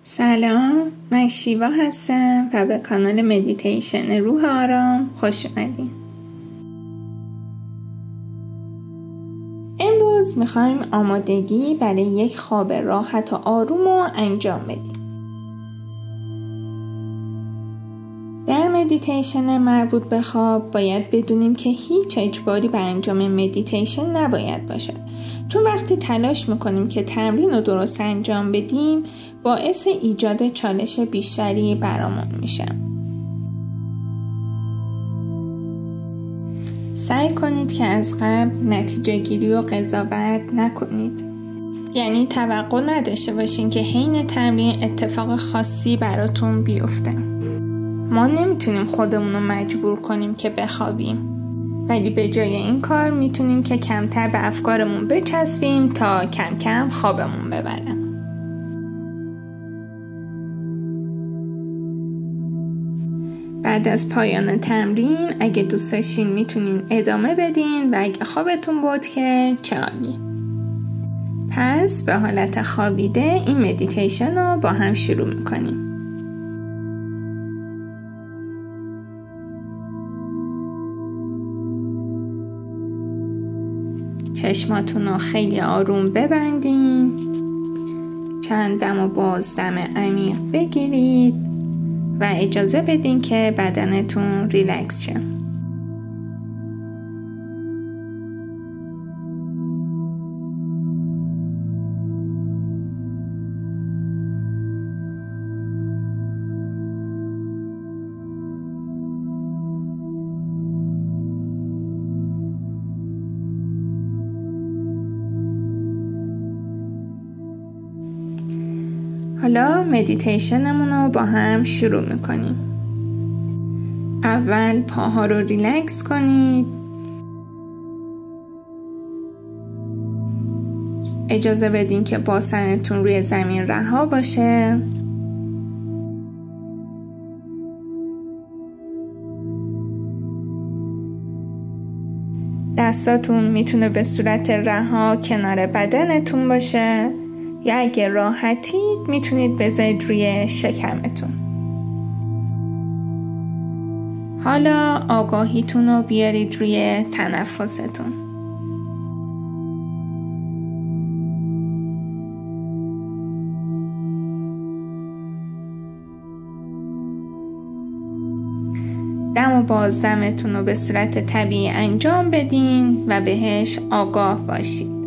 سلام، من شیوا هستم و به کانال مدیتیشن روح آرام خوش اومدین. امروز میخوایم آمادگی برای یک خواب راحت و آروم رو انجام بدیم. در مدیتیشن مربوط به خواب باید بدونیم که هیچ اجباری بر انجام مدیتیشن نباید باشه، چون وقتی تلاش میکنیم که تمرین رو درست انجام بدیم باعث ایجاد چالش بیشتری برامون میشه. سعی کنید که از قبل نتیجه گیری و قضاوت نکنید. یعنی توقع نداشته باشین که حین تمرین اتفاق خاصی براتون بیفته. ما نمیتونیم خودمون رو مجبور کنیم که بخوابیم، ولی به جای این کار میتونیم که کمتر به افکارمون بچسبیم تا کم کم خوابمون ببره. بعد از پایان تمرین اگه دوست داشتین میتونین ادامه بدین و اگه خوابتون بود که چه عالی. پس به حالت خوابیده این مدیتیشن رو با هم شروع میکنیم. چشماتون رو خیلی آروم ببندین. چند دم و بازدم عمیق بگیرید و اجازه بدین که بدنتون ریلکس شه. حالا مدیتیشنمون رو با هم شروع میکنیم. اول پاها رو ریلکس کنید. اجازه بدین که باسنتون روی زمین رها باشه. دستاتون میتونه به صورت رها کنار بدنتون باشه، یا اگه راحتید میتونید بذارید روی شکمتون. حالا آگاهیتون رو بیارید روی تنفستون. دم و بازدمتون رو به صورت طبیعی انجام بدین و بهش آگاه باشید.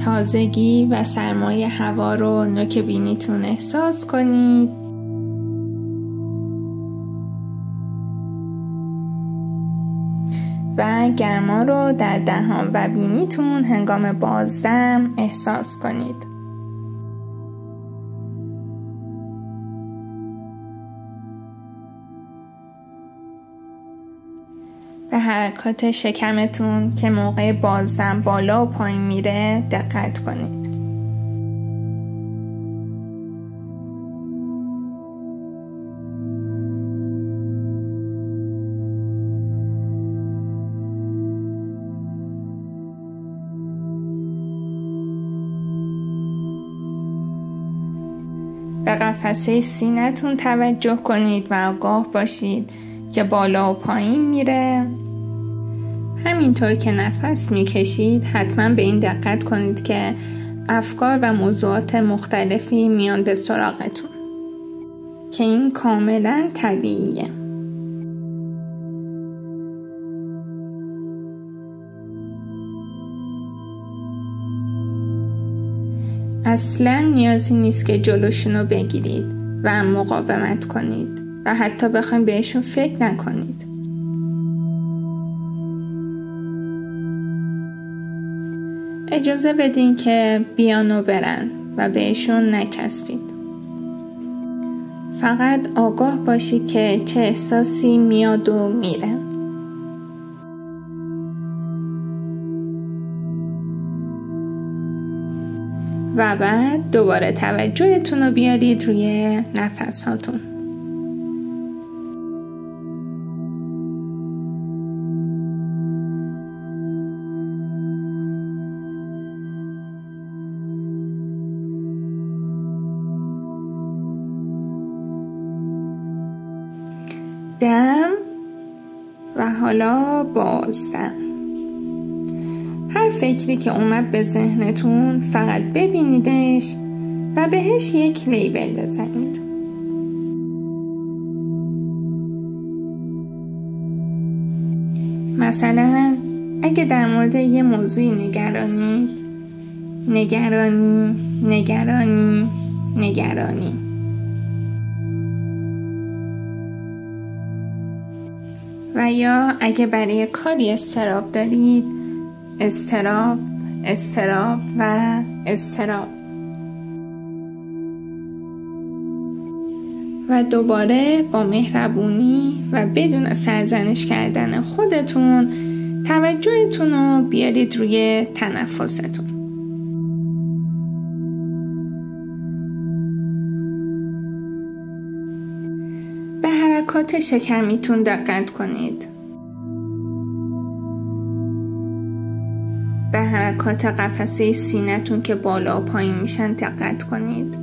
تازگی و سرمای هوا رو نوک بینیتون احساس کنید. و گرما رو در دهان و بینیتون هنگام بازدم احساس کنید. به حرکات شکمتون که موقع بازدم بالا و پایین میره دقت کنید. به قفسه سینه‌تون توجه کنید و آگاه باشید که بالا و پایین میره. همینطور که نفس میکشید حتما به این دقت کنید که افکار و موضوعات مختلفی میان به سراغتون که این کاملا طبیعیه. اصلا نیازی نیست که جلوشونو بگیرید و مقاومت کنید و حتی بخواید بهشون فکر نکنید. اجازه بدین که بیان و برن و بهشون نچسبید. فقط آگاه باشید که چه احساسی میاد و میره. و بعد دوباره توجهتون رو بیارید روی نفس هاتون. دم و حالا بازدم. هر فکری که اومد به ذهنتون فقط ببینیدش و بهش یک لیبل بزنید. مثلا اگه در مورد یه موضوعی نگرانی. و یا اگه برای کاری اضطراب دارید، اضطراب و اضطراب. و دوباره با مهربونی و بدون سرزنش کردن خودتون توجهتون رو بیارید روی تنفستون. به حرکات شکمیتون دقت کنید. به حرکات قفسه سینه‌تون که بالا و پایین میشن دقت کنید.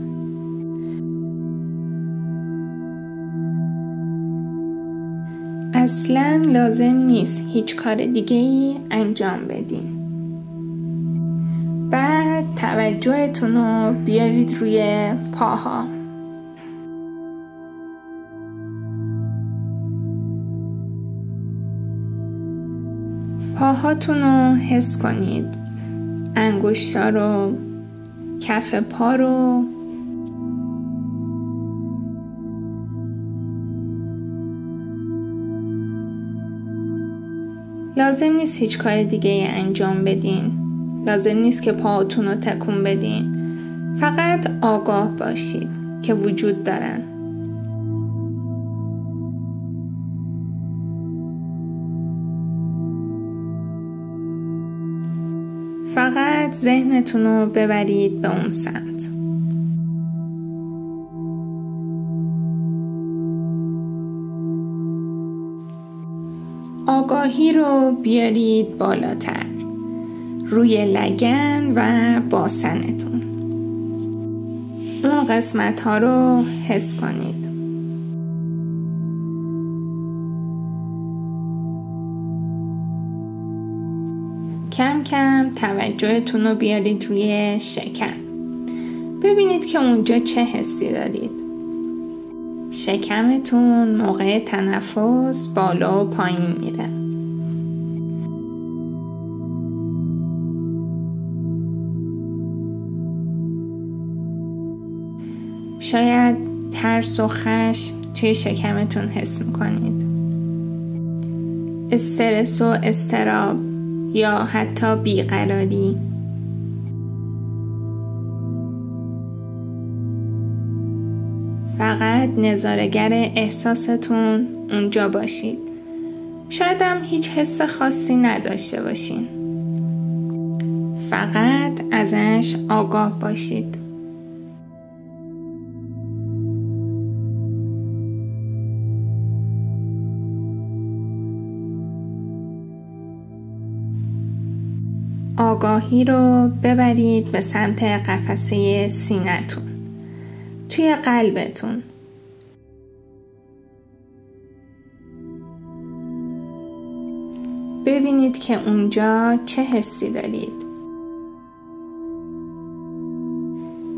اصلاً لازم نیست هیچ کار دیگه‌ای انجام بدین. بعد توجهتون رو بیارید روی پاها. پاهاتون رو حس کنید. انگشتا رو، کف پا رو. لازم نیست هیچ کار دیگه انجام بدین. لازم نیست که پاهاتون رو تکون بدین. فقط آگاه باشید که وجود دارن. فقط ذهنتون رو ببرید به اون سمت. آگاهی رو بیارید بالاتر، روی لگن و باسنتون. اون قسمت ها رو حس کنید. کم کم توجهتون رو بیارید روی شکم. ببینید که اونجا چه حسی دارید. شکمتون موقع تنفس بالا و پایین میره. شاید ترس و خشم توی شکمتون حس میکنید. استرس و اضطراب یا حتی بیقراری. فقط نظاره‌گر احساستون اونجا باشید. شاید هم هیچ حس خاصی نداشته باشین. فقط ازش آگاه باشید. آگاهی رو ببرید به سمت قفسه سینه‌تون، توی قلبتون. ببینید که اونجا چه حسی دارید.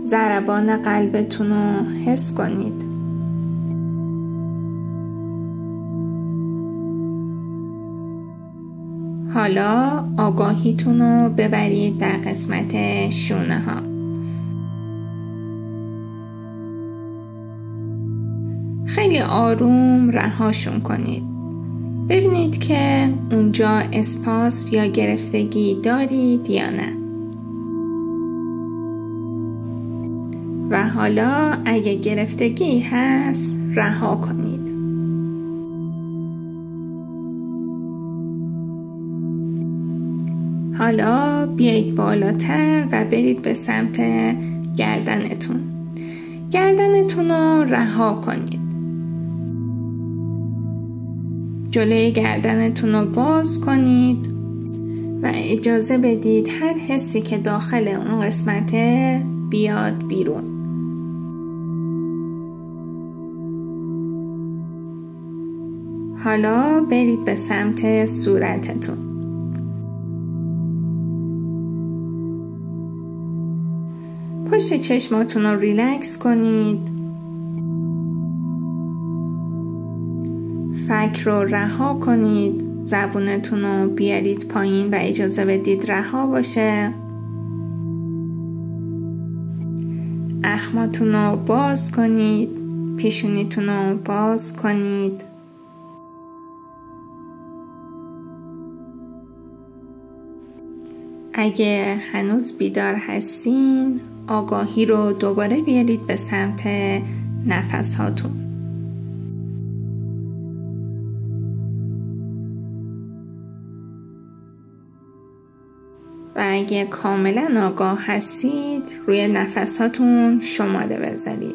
ضربان قلبتون رو حس کنید. حالا آگاهیتون رو ببرید در قسمت شونه ها. خیلی آروم رهاشون کنید. ببینید که اونجا اسپاسم یا گرفتگی دارید یا نه. و حالا اگه گرفتگی هست رها کنید. حالا بیایید بالاتر و برید به سمت گردنتون. گردنتون رو رها کنید. جلوی گردنتون رو باز کنید و اجازه بدید هر حسی که داخل اون قسمته بیاد بیرون. حالا برید به سمت صورتتون. پشت چشماتون رو ریلکس کنید. فک رو رها کنید. زبونتون رو بیارید پایین و اجازه بدید رها باشه. اخماتون رو باز کنید. پیشونیتون رو باز کنید. اگه هنوز بیدار هستین، آگاهی رو دوباره بیارید به سمت نفس هاتون. و اگه کاملا آگاه هستید، روی نفس هاتون شماره بذارید.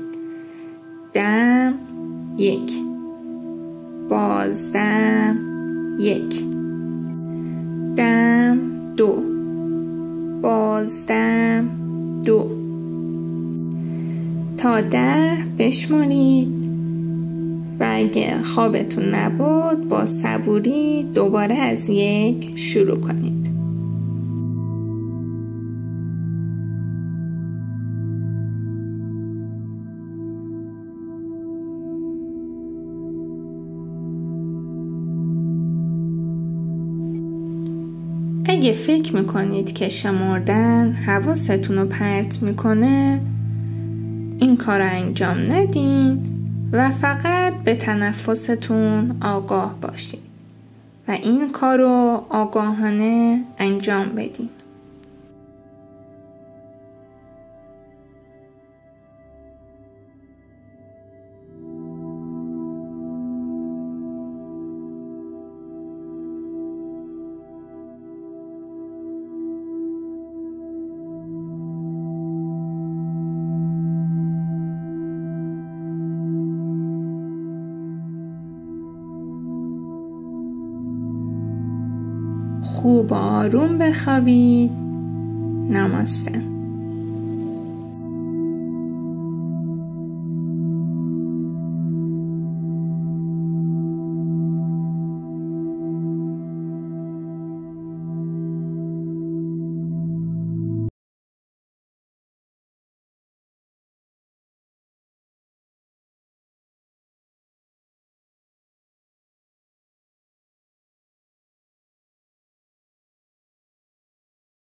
10 1 12 1 10 2 12 2 تا 10 بشمارید و اگه خوابتون نبود با صبوری دوباره از 1 شروع کنید. اگه فکر میکنید که شمردن حواستون رو پرت میکنه، این کار رو انجام ندین و فقط به تنفستون آگاه باشید و این کار رو آگاهانه انجام بدین. خوب آروم بخوابید. نماسته.